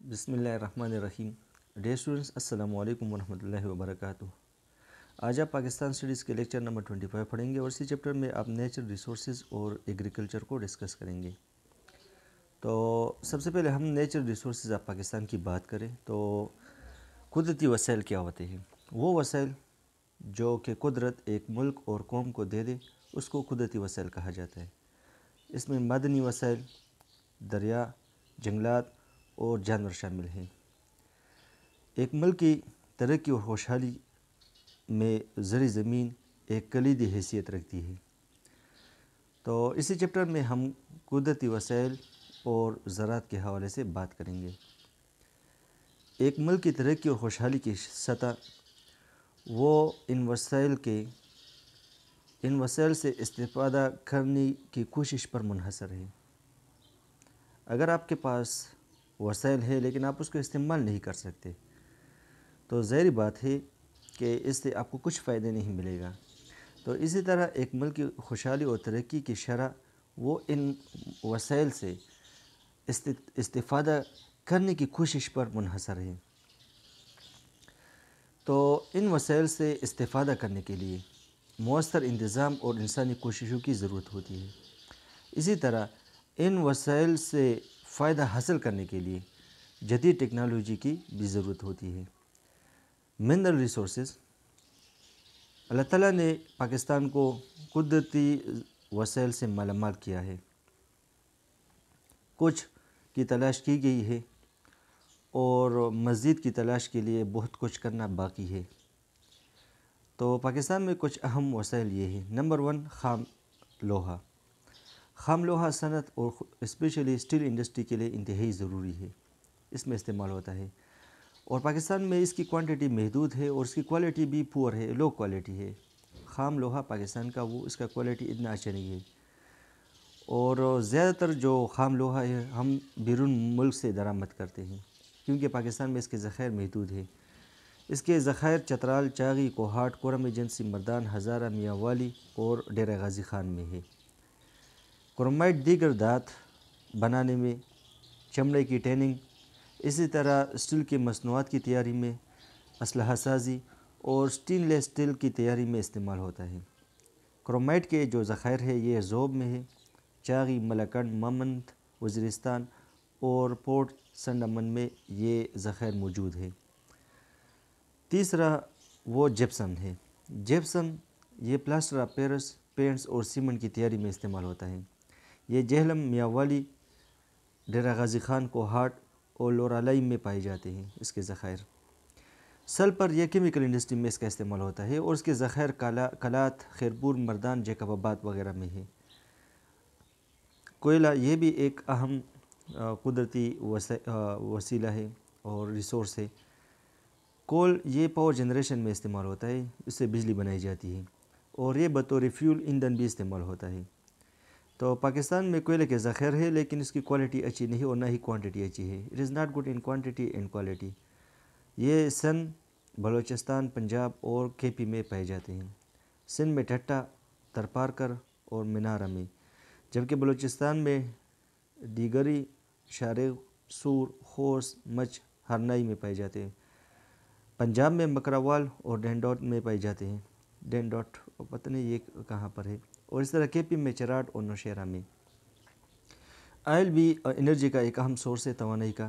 بسم اللہ الرحمن الرحیم. ڈیئر اسٹوڈنٹس، السلام علیکم ورحمۃ اللہ وبرکاتہ. آج آپ پاکستان اسٹڈیز کے لیکچر نمبر 25 پڑھیں گے اور اسی چیپٹر میں آپ نیچر ریسورسز اور ایگریکلچر کو ڈسکس کریں گے. تو سب سے پہلے ہم نیچر ریسورسز آف پاکستان کی بات کریں تو قدرتی وسائل کیا ہوتے ہیں. وہ وسائل جو کہ قدرت ایک ملک اور قوم کو دے دے اس کو قدرتی وسائل کہا جاتا ہے. اس میں معدنی وسائل، دریا، جنگلات اور جانور شامل ہیں. ایک ملک کی ترقی اور خوشحالی میں زرعی زمین ایک کلیدی حیثیت رکھتی ہے. تو اسی چیپٹر میں ہم قدرتی وسائل اور زراعت کے حوالے سے بات کریں گے. ایک ملک کی ترقی اور خوشحالی کی سطح وہ ان وسائل سے استفادہ کرنے کی کوشش پر منحصر ہے. اگر آپ کے پاس وسائل ہے لیکن آپ اس کو استعمال نہیں کر سکتے تو ظاہری بات ہے کہ اس سے آپ کو کچھ فائدہ نہیں ملے گا. تو اسی طرح ایک ملک کی خوشحالی اور ترقی کی شرح وہ ان وسائل سے استفادہ کرنے کی کوشش پر منحصر ہے. تو ان وسائل سے استفادہ کرنے کے لیے مؤثر انتظام اور انسانی کوششوں کی ضرورت ہوتی ہے. اسی طرح ان وسائل سے فائدہ حاصل کرنے کے لیے جدید ٹیکنالوجی کی بھی ضرورت ہوتی ہے. منرل ریسورسز، اللہ تعالیٰ نے پاکستان کو قدرتی وسائل سے مالا مال کیا ہے. کچھ کی تلاش کی گئی ہے اور مزید کی تلاش کے لیے بہت کچھ کرنا باقی ہے. تو پاکستان میں کچھ اہم وسائل یہ ہیں. نمبر 1، خام لوہا. خام لوہا صنعت اور اسپیشلی اسٹیل انڈسٹری کے لیے انتہائی ضروری ہے. اس میں استعمال ہوتا ہے اور پاکستان میں اس کی کوانٹٹی محدود ہے اور اس کی کوالٹی بھی پور ہے، لو کوالٹی ہے. خام لوہا پاکستان کا اس کا کوالٹی اتنا اچھا نہیں ہے اور زیادہ تر جو خام لوہا ہے ہم بیرون ملک سے درآمد کرتے ہیں کیونکہ پاکستان میں اس کے ذخائر محدود ہے. اس کے ذخائر چترال، چاغی، کوہاٹ، کورم ایجنسی، مردان، ہزارہ، میاں والی اور ڈیرہ غازی خان میں ہے. کرومائٹ دیگر دھات بنانے میں، چمڑے کی ٹیننگ، اسی طرح اسٹیل کی مصنوعات کی تیاری میں، اسلحہ سازی اور سٹین لیس اسٹیل کی تیاری میں استعمال ہوتا ہے. کرومائٹ کے جو ذخائر ہے یہ ذوب میں ہے. چاغی، ملاکنڈ، مامند، وزیرستان اور پورٹ سنڈامن میں یہ ذخائر موجود ہے. تیسرا وہ جپسم ہے. جپسم یہ پلاسٹر آف پیرس، پینٹس اور سیمنٹ کی تیاری میں استعمال ہوتا ہے. یہ جہلم، میاں والی، ڈیرہ غازی خان، کوہاٹ اور لورالائی میں پائے جاتے ہیں اس کے ذخائر. سلفر یہ کیمیکل انڈسٹری میں اس کا استعمال ہوتا ہے اور اس کے ذخائر کلات، خیرپور، مردان، جیکب آباد وغیرہ میں ہے. کوئلہ یہ بھی ایک اہم قدرتی وسیلہ ہے اور ریسورس ہے. کول یہ پاور جنریشن میں استعمال ہوتا ہے، اس سے بجلی بنائی جاتی ہے اور یہ بطور فیول ایندھن بھی استعمال ہوتا ہے. تو پاکستان میں کوئلے کے ذخائر ہے لیکن اس کی کوالٹی اچھی نہیں اور نہ ہی کوانٹٹی اچھی ہے. It is not good in quantity and quality. یہ سندھ، بلوچستان، پنجاب اور کے پی میں پائے جاتے ہیں. سندھ میں ٹھٹہ، ترپارکر اور منارہ میں، جبکہ بلوچستان میں دیگری، شارغ، سور، خوس، مچ، ہرنائی میں پائے جاتے ہیں. پنجاب میں مکراوال اور ڈینڈوٹ میں پائے جاتے ہیں. ڈینڈوٹ پتہ نہیں یہ کہاں پر ہے. اور اس طرح کے پی میں چراٹ اور نوشیرہ میں. آئل بھی انرجی کا ایک اہم سورس ہے توانائی کا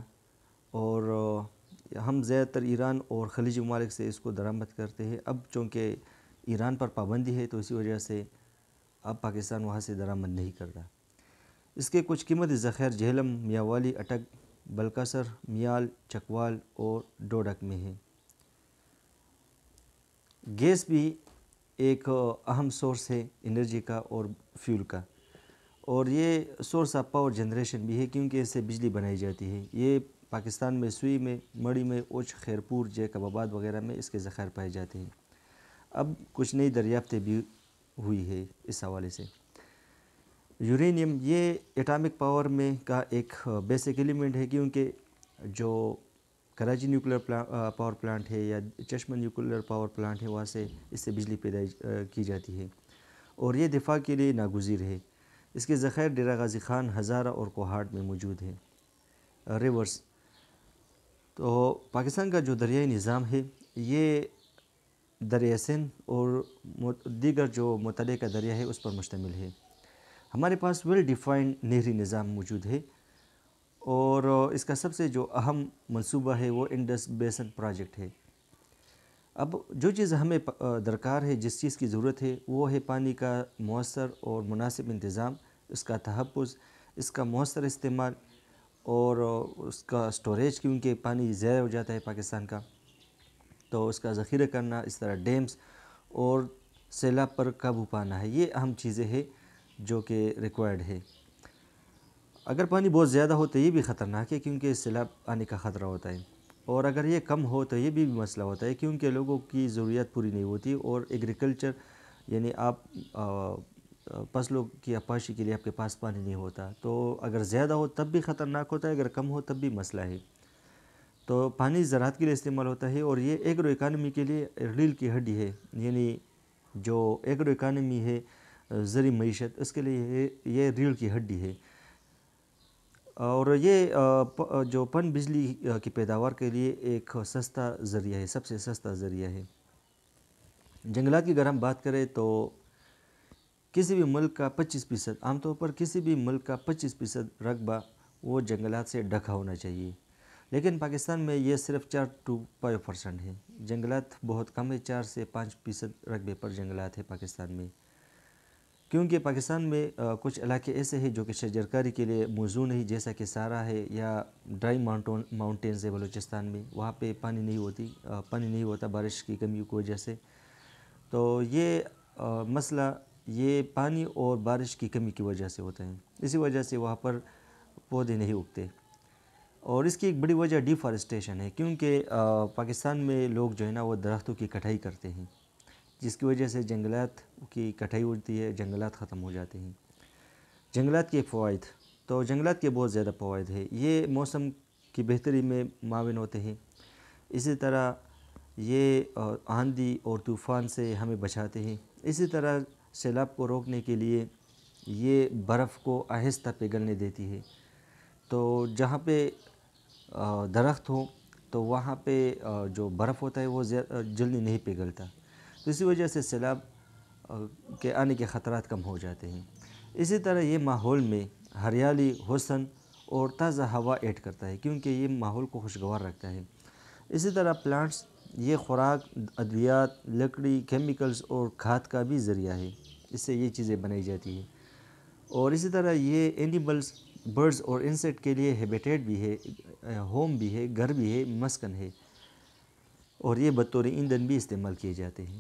اور ہم زیادہ تر ایران اور خلیجی ممالک سے اس کو درآمد کرتے ہیں. اب چونکہ ایران پر پابندی ہے تو اسی وجہ سے اب پاکستان وہاں سے درآمد نہیں کرتا. اس کے کچھ قیمتی ذخائر جہلم، میاں والی، اٹک، بلکاسر، میال، چکوال اور ڈوڈک میں ہیں. گیس بھی ایک اہم سورس ہے انرجی کا اور فیول کا اور یہ سورس آف پاور جنریشن بھی ہے کیونکہ اس سے بجلی بنائی جاتی ہے. یہ پاکستان میں سوئی میں، مڑی میں، اوچھ، خیرپور، جیکب آباد وغیرہ میں اس کے ذخائر پائے جاتے ہیں. اب کچھ نئی دریافتیں بھی ہوئی ہے اس حوالے سے. یورینیم یہ ایٹامک پاور میں کا ایک بیسک ایلیمنٹ ہے کیونکہ جو کراچی نیوکلیر پاور پلانٹ ہے یا چشمہ نیوکلیر پاور پلانٹ ہے وہاں سے اس سے بجلی پیدا کی جاتی ہے اور یہ دفاع کے لیے ناگزیر ہے. اس کے ذخائر ڈیرہ غازی خان، ہزارہ اور کوہاٹ میں موجود ہیں. ریورس تو پاکستان کا جو دریائی نظام ہے یہ دریائے سندھ اور دیگر جو متعلقہ دریا ہے اس پر مشتمل ہے۔ ہمارے پاس ویل ڈیفائنڈ نہری نظام موجود ہے، اور اس کا سب سے جو اہم منصوبہ ہے وہ انڈس بیسن پروجیکٹ ہے۔ اب جو چیز ہمیں درکار ہے، جس چیز کی ضرورت ہے، وہ ہے پانی کا مؤثر اور مناسب انتظام، اس کا تحفظ، اس کا مؤثر استعمال اور اس کا سٹوریج، کیونکہ پانی ضائع ہو جاتا ہے پاکستان کا، تو اس کا ذخیرہ کرنا، اس طرح ڈیمز اور سیلاب پر قابو پانا ہے، یہ اہم چیزیں ہیں جو کہ ریکوائرڈ ہے۔ اگر پانی بہت زیادہ ہو تو یہ بھی خطرناک ہے، کیونکہ سیلاب آنے کا خطرہ ہوتا ہے، اور اگر یہ کم ہو تو یہ بھی مسئلہ ہوتا ہے، کیونکہ لوگوں کی ضروریات پوری نہیں ہوتی، اور ایگریکلچر یعنی آپ فصلوں کی اپاشی کے لیے آپ کے پاس پانی نہیں ہوتا، تو اگر زیادہ ہو تب بھی خطرناک ہوتا ہے، اگر کم ہو تب بھی مسئلہ ہے۔ تو پانی زراعت کے لیے استعمال ہوتا ہے، اور یہ ایگرو اکانومی کے لیے ریڑھ کی ہڈی ہے، یعنی جو ایگرو اکانومی ہے، زرعی معیشت، اس کے لیے یہ ریڑھ کی ہڈی ہے، اور یہ جو پن بجلی کی پیداوار کے لیے ایک سستا ذریعہ ہے، سب سے سستا ذریعہ ہے۔ جنگلات کی اگر ہم بات کریں تو کسی بھی ملک کا 25%، عام طور پر کسی بھی ملک کا 25% رقبہ وہ جنگلات سے ڈھکا ہونا چاہیے، لیکن پاکستان میں یہ صرف 4 to 5% ہے، جنگلات بہت کم ہے، 4 سے 5% رقبے پر جنگلات ہے پاکستان میں، کیونکہ پاکستان میں کچھ علاقے ایسے ہیں جو کہ شجرکاری کے لیے موزوں نہیں، جیسا کہ سارا ہے یا ڈرائی ماؤنٹینز ہے بلوچستان میں، وہاں پہ پانی نہیں ہوتا بارش کی کمی کی وجہ سے، تو یہ مسئلہ یہ پانی اور بارش کی کمی کی وجہ سے ہوتا ہے، اسی وجہ سے وہاں پر پودے نہیں اگتے، اور اس کی ایک بڑی وجہ ڈیفارسٹیشن ہے، کیونکہ پاکستان میں لوگ جو ہے نا وہ درختوں کی کٹائی کرتے ہیں، جس کی وجہ سے جنگلات کی کٹائی ہوتی ہے، جنگلات ختم ہو جاتے ہیں۔ جنگلات کے فوائد، تو جنگلات کے بہت زیادہ فوائد ہیں، یہ موسم کی بہتری میں معاون ہوتے ہیں، اسی طرح یہ آندھی اور طوفان سے ہمیں بچاتے ہیں، اسی طرح سیلاب کو روکنے کے لیے یہ برف کو آہستہ پگھلنے دیتی ہے، تو جہاں پہ درخت ہوں تو وہاں پہ جو برف ہوتا ہے وہ جلدی نہیں پگھلتا، تو اسی وجہ سے سیلاب کے آنے کے خطرات کم ہو جاتے ہیں۔ اسی طرح یہ ماحول میں ہریالی، حسن اور تازہ ہوا ایڈ کرتا ہے، کیونکہ یہ ماحول کو خوشگوار رکھتا ہے۔ اسی طرح پلانٹس یہ خوراک، ادویات، لکڑی، کیمیکلز اور کھاد کا بھی ذریعہ ہے، اس سے یہ چیزیں بنائی جاتی ہیں، اور اسی طرح یہ اینیملز، برڈز اور انسیکٹ کے لیے ہیبیٹیٹ بھی ہے، ہوم بھی ہے، گھر بھی ہے، مسکن ہے، اور یہ بطور ایندھن بھی استعمال کیے جاتے ہیں۔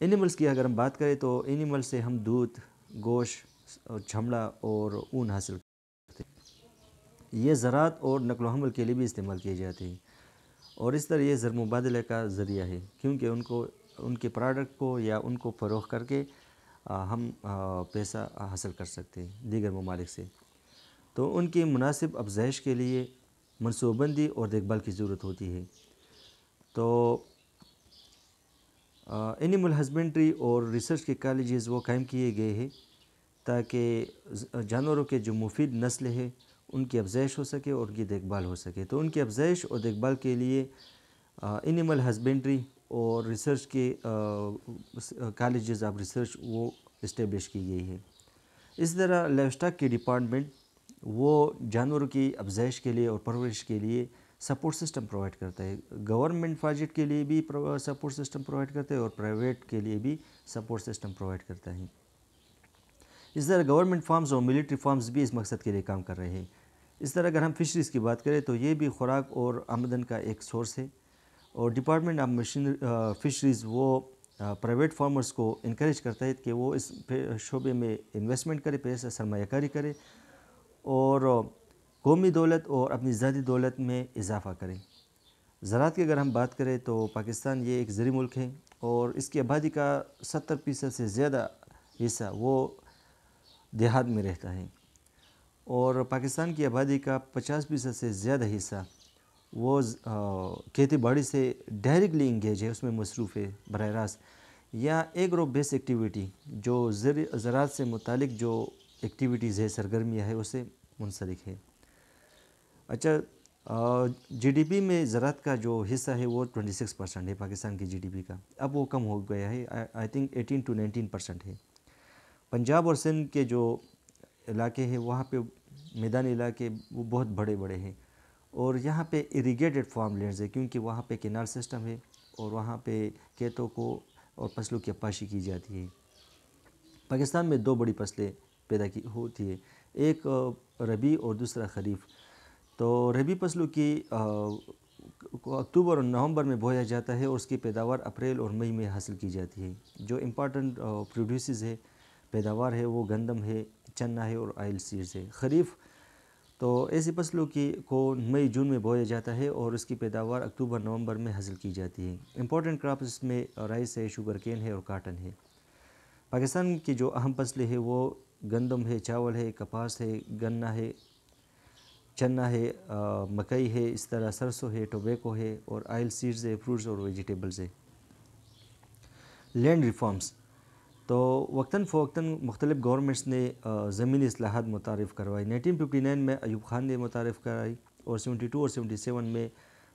اینیملز کی اگر ہم بات کریں تو اینیمل سے ہم دودھ، گوشت، چمڑا اور اون حاصل کرتے ہیں، یہ زراعت اور نقل و حمل کے لیے بھی استعمال کیے جاتے ہیں، اور اس طرح یہ زر مبادلہ کا ذریعہ ہے، کیونکہ ان کے پروڈکٹ کو یا ان کو فروخت کر کے ہم پیسہ حاصل کر سکتے ہیں دیگر ممالک سے، تو ان کی مناسب افزائش کے لیے منصوبہ بندی اور دیکھ بھال کی ضرورت ہوتی ہے۔ تو اینیمل ہسبینڈری اور ریسرچ کے کالجز وہ قائم کیے گئے ہیں تاکہ جانوروں کے جو مفید نسلیں ہیں ان کی افزائش ہو سکے اور ان کی دیکھ بھال ہو سکے، تو ان کی افزائش اور دیکھ بھال کے لیے اینیمل ہسبینڈری اور ریسرچ کے کالجز آف ریسرچ وہ اسٹیبلش کی گئی ہے۔ اس طرح لائف اسٹاک کی ڈپارٹمنٹ وہ جانوروں کی افزائش کے لیے اور پرورش کے لیے سپورٹ سسٹم پرووائڈ کرتا ہے، گورنمنٹ پروجیکٹ کے لیے بھی سپورٹ سسٹم پرووائڈ کرتا ہے اور پرائیویٹ کے لیے بھی سپورٹ سسٹم پرووائڈ کرتا ہے۔ اس طرح گورنمنٹ فارمز اور ملٹری فارمز بھی اس مقصد کے لیے کام کر رہے ہیں۔ اس طرح اگر ہم فشریز کی بات کریں تو یہ بھی خوراک اور آمدن کا ایک سورس ہے، اور ڈپارٹمنٹ آف فشریز وہ پرائیویٹ فارمرز کو انکریج کرتا ہے کہ وہ اس شعبے میں انویسٹمنٹ کرے، پیسہ سرمایہ کاری کرے، اور قومی دولت اور اپنی ذاتی دولت میں اضافہ کریں۔ زراعت کی اگر ہم بات کریں تو پاکستان یہ ایک زرعی ملک ہے، اور اس کی آبادی کا 70% سے زیادہ حصہ وہ دیہات میں رہتا ہے، اور پاکستان کی آبادی کا 50% سے زیادہ حصہ وہ کھیتی باڑی سے ڈائریکٹلی انگیج ہے، اس میں مصروف ہے براہ راست، یا ایگرو بیس ایکٹیویٹی جو زراعت سے متعلق جو ایکٹیویٹیز ہے، سرگرمیاں ہے، اس سے منسلک ہے۔ اچھا، جی ڈی پی میں زراعت کا جو حصہ ہے وہ 26% ہے پاکستان کی جی ڈی پی کا، اب وہ کم ہو گیا ہے، آئی تھنک 18 to 19% ہے۔ پنجاب اور سندھ کے جو علاقے ہیں وہاں پہ میدانی علاقے وہ بہت بڑے بڑے ہیں، اور یہاں پہ اریگیٹڈ فارم لینڈز ہے، کیونکہ وہاں پہ کینال سسٹم ہے اور وہاں پہ کھیتوں کو اور فصلوں کی عکاسی کی جاتی ہے۔ پاکستان میں دو بڑی فصلیں پیدا کی ہوتی ہے، ایک ربیع اور دوسرا خریف۔ تو ربیع فصلوں کی کو اکتوبر اور نومبر میں بویا جاتا ہے اور اس کی پیداوار اپریل اور مئی میں حاصل کی جاتی ہے۔ جو امپارٹنٹ پروڈیوسز ہے، پیداوار ہے، وہ گندم ہے، چنا ہے اور آئل سیڈز ہے۔ خریف تو ایسی فصلوں کو مئی جون میں بویا جاتا ہے اور اس کی پیداوار اکتوبر نومبر میں حاصل کی جاتی ہے۔ امپورٹنٹ کراپس اس میں رائس ہے، شوگر کین ہے اور کاٹن ہے۔ پاکستان کی جو اہم فصلیں ہیں وہ گندم ہے، چاول ہے، کپاس ہے، گنا ہے، چنا ہے، مکئی ہے، اس طرح سرسوں ہے، ٹوبیکو ہے اور آئل سیڈز ہے، فروٹس اور ویجیٹیبلز ہے۔ لینڈ ریفارمز تو وقتاً فوقتاً مختلف گورنمنٹس نے زمینی اصلاحات متعارف کروائی۔ 1959 میں ایوب خان نے متعارف کرائی اور 72 اور 77 میں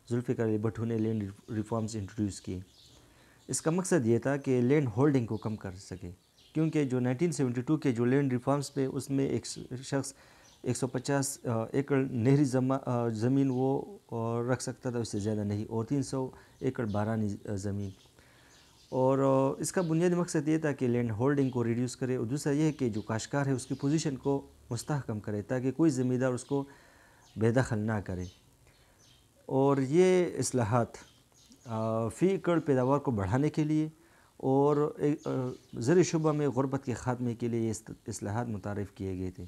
ذوالفقار علی بھٹو نے لینڈ ریفارمز انٹروڈیوس کیے۔ اس کا مقصد یہ تھا کہ لینڈ ہولڈنگ کو کم کر سکے، کیونکہ جو 1972 کے جو لینڈ ریفارمز پہ اس میں ایک شخص 150 ایکڑ نہری زمین وہ رکھ سکتا تھا، اس سے زیادہ نہیں، اور 300 ایکڑ بارانی زمین۔ اور اس کا بنیادی مقصد یہ تھا کہ لینڈ ہولڈنگ کو ریڈیوس کرے، اور دوسرا یہ ہے کہ جو کاشتکار ہے اس کی پوزیشن کو مستحکم کرے تاکہ کوئی زمیندار اس کو بے دخل نہ کرے۔ اور یہ اصلاحات فی ایکڑ پیداوار کو بڑھانے کے لیے اور زرعی شعبہ میں غربت کے خاتمے کے لیے یہ اصلاحات متعارف کیے گئے تھے۔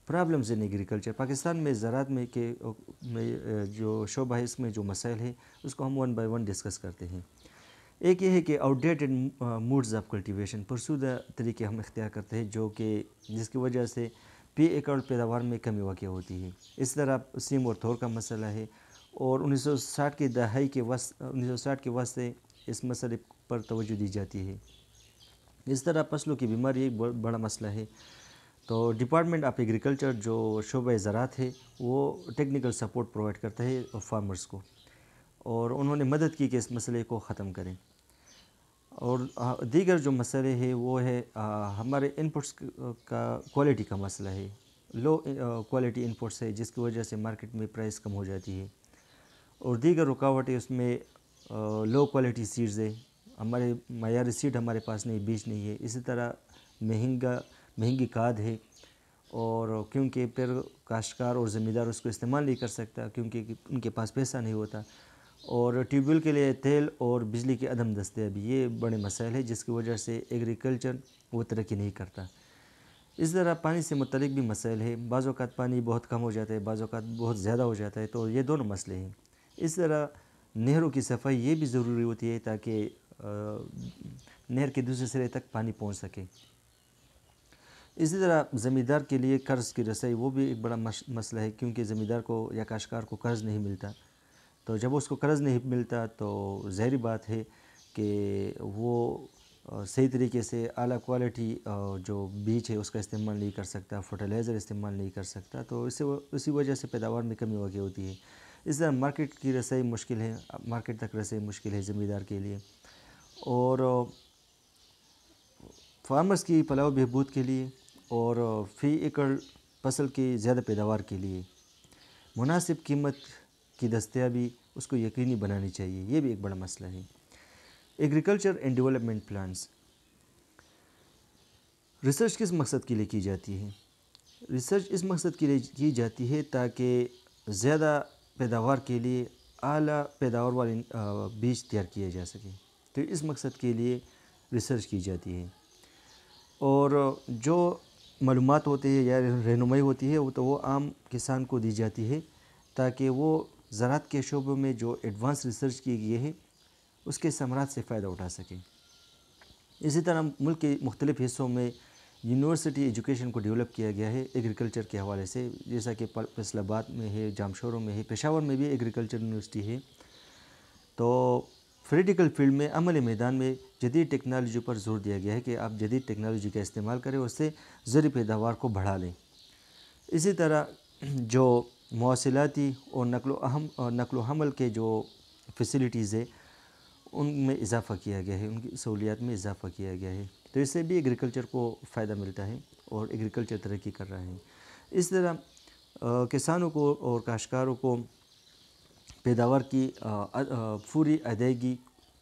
پرابلمز ان ایگریکلچر، پاکستان میں زراعت میں جو شعبہ ہے اس میں جو مسائل ہیں اس کو ہم ون بائی ون ڈسکس کرتے ہیں۔ ایک یہ ہے کہ outdated modes of cultivation, فرسودہ طریقے ہم اختیار کرتے ہیں جس کی وجہ سے فی ایکڑ پیداوار میں کمی واقع ہوتی ہے۔ اس طرح سیم اور تھور کا مسئلہ ہے، اور 1960 کی دہائی کے 1960 کے وقت سے اس مسئلے پر توجہ دی جاتی ہے۔ اس طرح فصلوں کی بیماری ایک بڑا مسئلہ ہے، تو ڈپارٹمنٹ آف ایگریکلچر جو شعبہ زراعت ہے وہ ٹیکنیکل سپورٹ پرووائڈ کرتا ہے فارمرز کو، اور انہوں نے مدد کی کہ اس مسئلے کو ختم کریں۔ اور دیگر جو مسئلے ہیں وہ ہے ہمارے انپٹس کا کوالٹی کا مسئلہ ہے، لو کوالٹی انپٹس ہے جس کی وجہ سے مارکیٹ میں پرائس کم ہو جاتی ہے، اور دیگر رکاوٹیں اس میں لو کوالٹی سیڈز ہے، ہمارے معیاری سیڈ ہمارے پاس نہیں، بیج نہیں ہے، اسی طرح مہنگی کھاد ہے، اور کیونکہ پھر کاشتکار اور زمیندار اس کو استعمال نہیں کر سکتا کیونکہ ان کے پاس پیسہ نہیں ہوتا، اور ٹیوب ویل کے لیے تیل اور بجلی کی عدم دستیابی، یہ بڑے مسائل ہیں جس کی وجہ سے ایگریکلچر وہ ترقی نہیں کرتا۔ اس طرح پانی سے متعلق بھی مسائل ہے، بعض اوقات پانی بہت کم ہو جاتا ہے، بعض اوقات بہت زیادہ ہو جاتا ہے، تو یہ دونوں مسئلے ہیں۔ اس طرح نہروں کی صفائی یہ بھی ضروری ہوتی ہے تاکہ نہر کے دوسرے سرے تک پانی پہنچ سکے۔ اسی طرح زمیندار کے لیے قرض کی رسائی وہ بھی ایک بڑا مسئلہ ہے، کیونکہ زمیندار کو یا کاشتکار کو قرض نہیں ملتا، تو جب اس کو قرض نہیں ملتا تو ظاہری بات ہے کہ وہ صحیح طریقے سے اعلیٰ کوالٹی جو بیج ہے اس کا استعمال نہیں کر سکتا، فرٹیلائزر استعمال نہیں کر سکتا، تو اسی وجہ سے پیداوار میں کمی واقع ہوتی ہے۔ اس طرح مارکیٹ کی رسائی مشکل ہے، مارکیٹ تک رسائی مشکل ہے زمیندار کے لیے، اور فارمرز کی فلاح و بہبود کے لیے اور فی ایکڑ فصل کی زیادہ پیداوار کے لیے مناسب قیمت کی دستیابی اس کو یقینی بنانی چاہیے، یہ بھی ایک بڑا مسئلہ ہے۔ Agriculture and development plans, research کس مقصد کے لیے کی جاتی ہے؟ ریسرچ اس مقصد کے لیے کی جاتی ہے تاکہ زیادہ پیداوار کے لیے اعلیٰ پیداوار والے بیج تیار کیے جا سکیں، تو اس مقصد کے لیے ریسرچ کی جاتی ہے، اور جو معلومات ہوتی ہے یا رہنمائی ہوتی ہے وہ عام کسان کو دی جاتی ہے تاکہ وہ زراعت کے شعبوں میں جو ایڈوانس ریسرچ کی گئی ہے اس کے ثمرات سے فائدہ اٹھا سکیں۔ اسی طرح ملک کے مختلف حصوں میں یونیورسٹی ایجوکیشن کو ڈیولپ کیا گیا ہے ایگریکلچر کے حوالے سے، جیسا کہ فیصل آباد میں ہے، جامشوروں میں ہے، پشاور میں بھی ایگریکلچر یونیورسٹی ہے۔ تو تھیوریٹیکل فیلڈ میں عملی میدان میں جدید ٹیکنالوجی پر زور دیا گیا ہے کہ آپ جدید ٹیکنالوجی کا استعمال کریں اور اس سے زرعی پیداوار کو بڑھا لیں۔ اسی طرح جو مواصلاتی اور نقل و حمل کے جو فیسلٹیز ہے ان میں اضافہ کیا گیا ہے، ان کی سہولیات میں اضافہ کیا گیا ہے، تو اس سے بھی ایگریکلچر کو فائدہ ملتا ہے اور ایگریکلچر ترقی کر رہا ہے۔ اس طرح کسانوں کو اور کاشتکاروں کو پیداوار کی پوری ادائیگی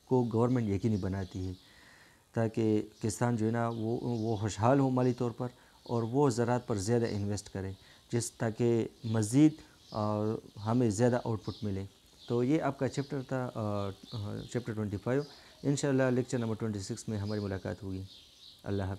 کو گورنمنٹ یقینی بناتی ہے، تاکہ کسان جو ہے نا وہ خوشحال ہو مالی طور پر، اور وہ زراعت پر زیادہ انویسٹ کریں، تاکہ مزید ہمیں زیادہ آؤٹ پٹ ملے۔ تو یہ آپ کا چیپٹر تھا، چیپٹر 25۔ انشاءاللہ لیکچر نمبر 26 میں ہماری ملاقات ہوگی۔ اللہ حافظ۔